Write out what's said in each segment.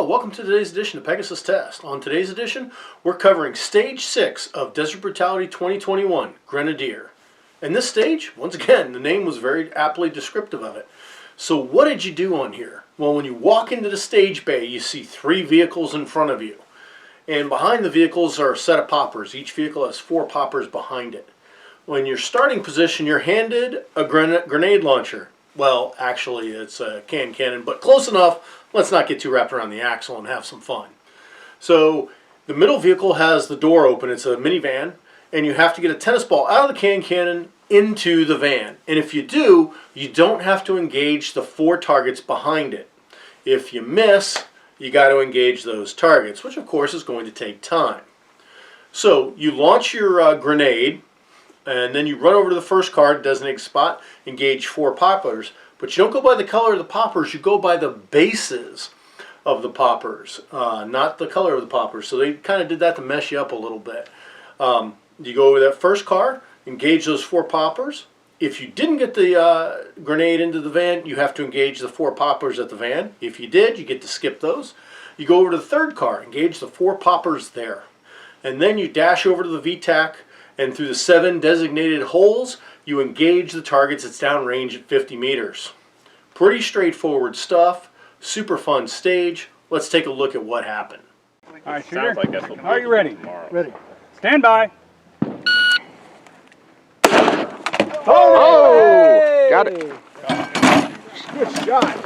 welcome to today's edition of Pegasus Test. On today's edition, we're covering Stage 6 of Desert Brutality 2021, Grenadier. And this stage, once again, the name was very aptly descriptive of it. So what did you do on here? Well, when you walk into the stage bay, you see 3 vehicles in front of you. And behind the vehicles are a set of poppers. Each vehicle has 4 poppers behind it. When you're starting position, you're handed a grenade launcher. Well, actually, it's a cannon, but close enough. Let's not get too wrapped around the axle and have some fun. So the middle vehicle has the door open. It's a minivan, and you have to get a tennis ball out of the cannon into the van. And if you do, you don't have to engage the 4 targets behind it. If you miss, you got to engage those targets, which of course is going to take time. So you launch your grenade, and then you run over to the first car, designated spot, engage 4 poppers. But you don't go by the color of the poppers, you go by the bases of the poppers, not the color of the poppers. So they kind of did that to mess you up a little bit. You go over that first car, engage those 4 poppers. If you didn't get the grenade into the van, you have to engage the 4 poppers at the van. If you did, you get to skip those. You go over to the third car, engage the 4 poppers there. And then you dash over to the VTAC, and through the 7 designated holes, you engage the targets. It's downrange at 50 meters. Pretty straightforward stuff. Super fun stage. Let's take a look at what happened. All right, shooter. Are you ready? Ready. Stand by. Oh! Hey! Got it. Good shot.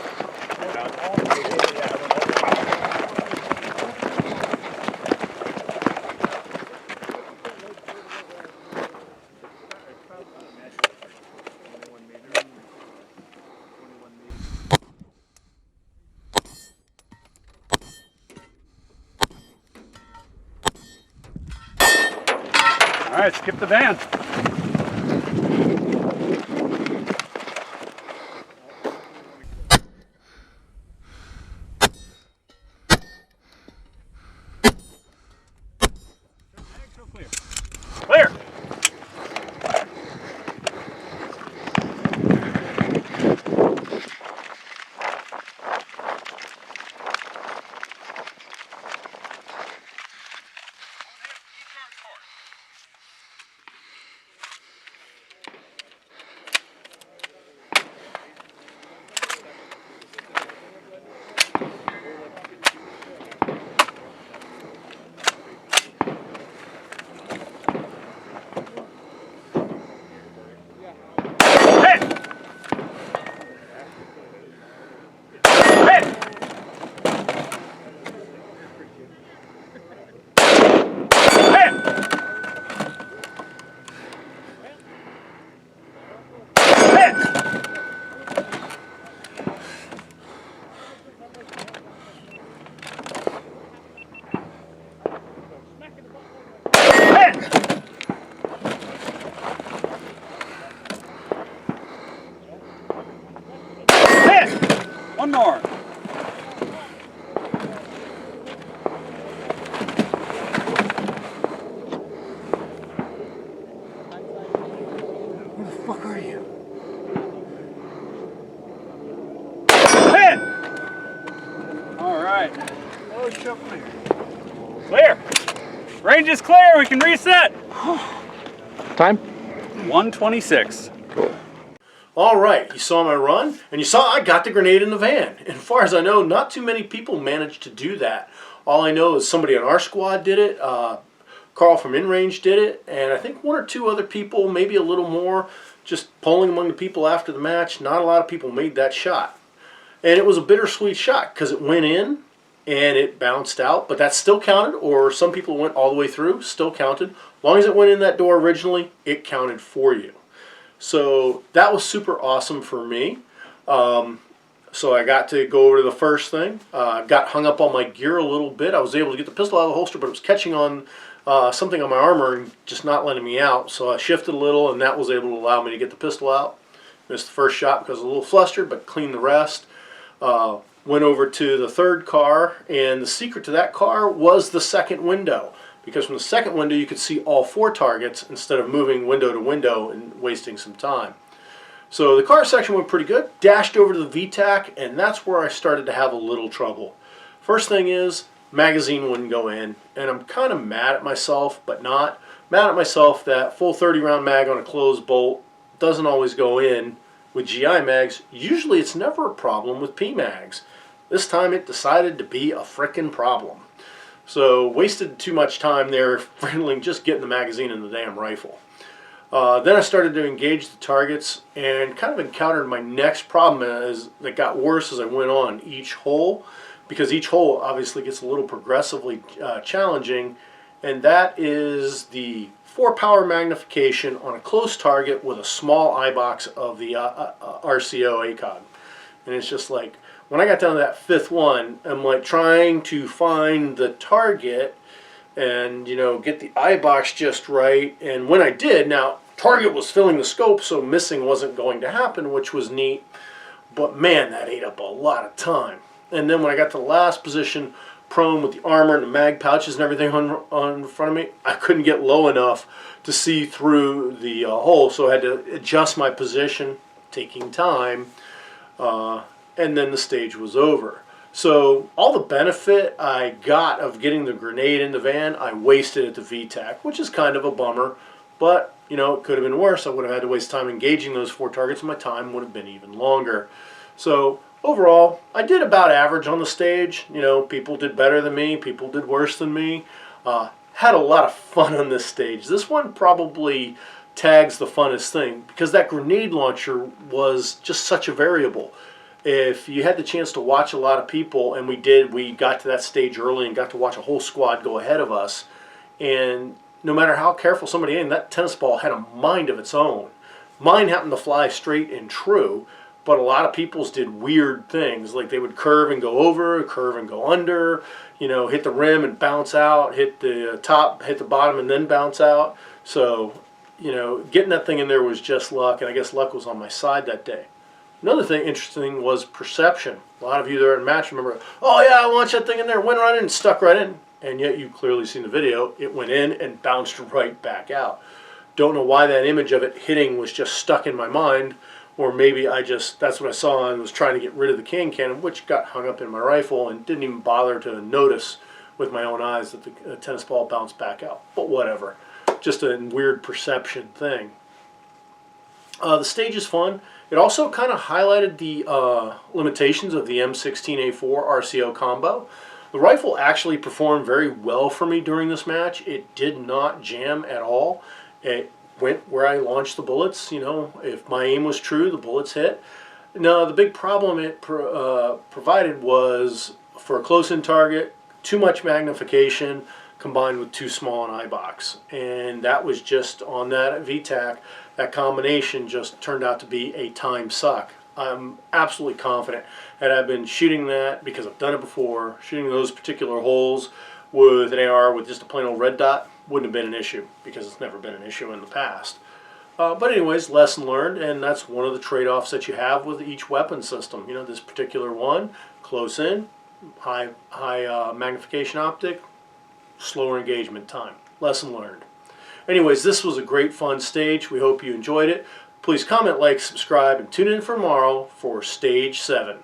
All right, skip the van. Clear. One more. Who the fuck are you? Hit! All right. Oh, shut clear. Clear. Range is clear. We can reset. Time? 126. Cool. All right, you saw my run, and you saw I got the grenade in the van. And as far as I know, not too many people managed to do that. All I know is somebody on our squad did it, Carl from InRange did it, and I think 1 or 2 other people, maybe a little more, just polling among the people after the match. Not a lot of people made that shot. And it was a bittersweet shot because it went in and it bounced out, but that still counted, or some people went all the way through, still counted. As long as it went in that door originally, it counted for you. So that was super awesome for me. So I got to go over to the first thing. Got hung up on my gear a little bit. I was able to get the pistol out of the holster, but it was catching on something on my armor and just not letting me out. So I shifted a little, and that was able to allow me to get the pistol out. Missed the first shot because I was a little flustered, but cleaned the rest. Went over to the third car, and the secret to that car was the second window. because from the second window you could see all four targets instead of moving window to window and wasting some time. So the car section went pretty good, dashed over to the VTAC, and that's where I started to have a little trouble. First thing is, magazine wouldn't go in, and I'm kind of mad at myself, but not mad at myself that full 30 round mag on a closed bolt doesn't always go in with GI mags. Usually it's never a problem with P mags. This time it decided to be a frickin' problem. So wasted too much time there friendly just getting the magazine in the damn rifle. Then I started to engage the targets and kind of encountered my next problem that got worse as I went on each hole, because each hole obviously gets a little progressively challenging, and that is the 4-power magnification on a close target with a small eye box of the RCO ACOG. And it's just like, when I got down to that 5th one, I'm like trying to find the target and, you know, get the eye box just right. And when I did, now, target was filling the scope, so missing wasn't going to happen, which was neat. But man, that ate up a lot of time. And then when I got to the last position, prone with the armor and the mag pouches and everything on front of me, I couldn't get low enough to see through the hole, so I had to adjust my position, taking time, and then the stage was over. So all the benefit I got of getting the grenade in the van, I wasted at the VTAC, which is kind of a bummer, but you know, it could have been worse. I would have had to waste time engaging those 4 targets, and my time would have been even longer. So overall, I did about average on the stage. You know, people did better than me, people did worse than me. Had a lot of fun on this stage. This one probably tags the funnest thing because that grenade launcher was just such a variable. If you had the chance to watch a lot of people, and we got to that stage early and got to watch a whole squad go ahead of us, and no matter how careful somebody aimed, that tennis ball had a mind of its own. Mine happened to fly straight and true, but a lot of people's did weird things, like they would curve and go over, curve and go under, you know, hit the rim and bounce out, hit the top, hit the bottom, and then bounce out. So, you know, getting that thing in there was just luck, and I guess luck was on my side that day. Another thing interesting was perception. A lot of you there in match remember, oh yeah, I launched that thing in there, went right in, and stuck right in. And yet you've clearly seen the video, it went in and bounced right back out. Don't know why that image of it hitting was just stuck in my mind, or maybe that's what I saw and was trying to get rid of the cannon, which got hung up in my rifle and didn't even bother to notice with my own eyes that the tennis ball bounced back out. But whatever, just a weird perception thing. The stage is fun. It also kind of highlighted the limitations of the M16A4 RCO combo. The rifle actually performed very well for me during this match. It did not jam at all. It went where I launched the bullets. You know, if my aim was true, the bullets hit. Now, the big problem it provided was, for a close-in target, too much magnification combined with too small an eye box. And that was just on that VTAC. That combination just turned out to be a time suck. I'm absolutely confident that I've been shooting that, because I've done it before, shooting those particular holes with an AR with just a plain old red dot wouldn't have been an issue, because it's never been an issue in the past. But anyways, lesson learned, and that's one of the trade-offs that you have with each weapon system. You know, this particular one, close in, high magnification optic, slower engagement time. Lesson learned. Anyways, this was a great fun stage. We hope you enjoyed it. Please comment, like, subscribe, and tune in for tomorrow for Stage 7.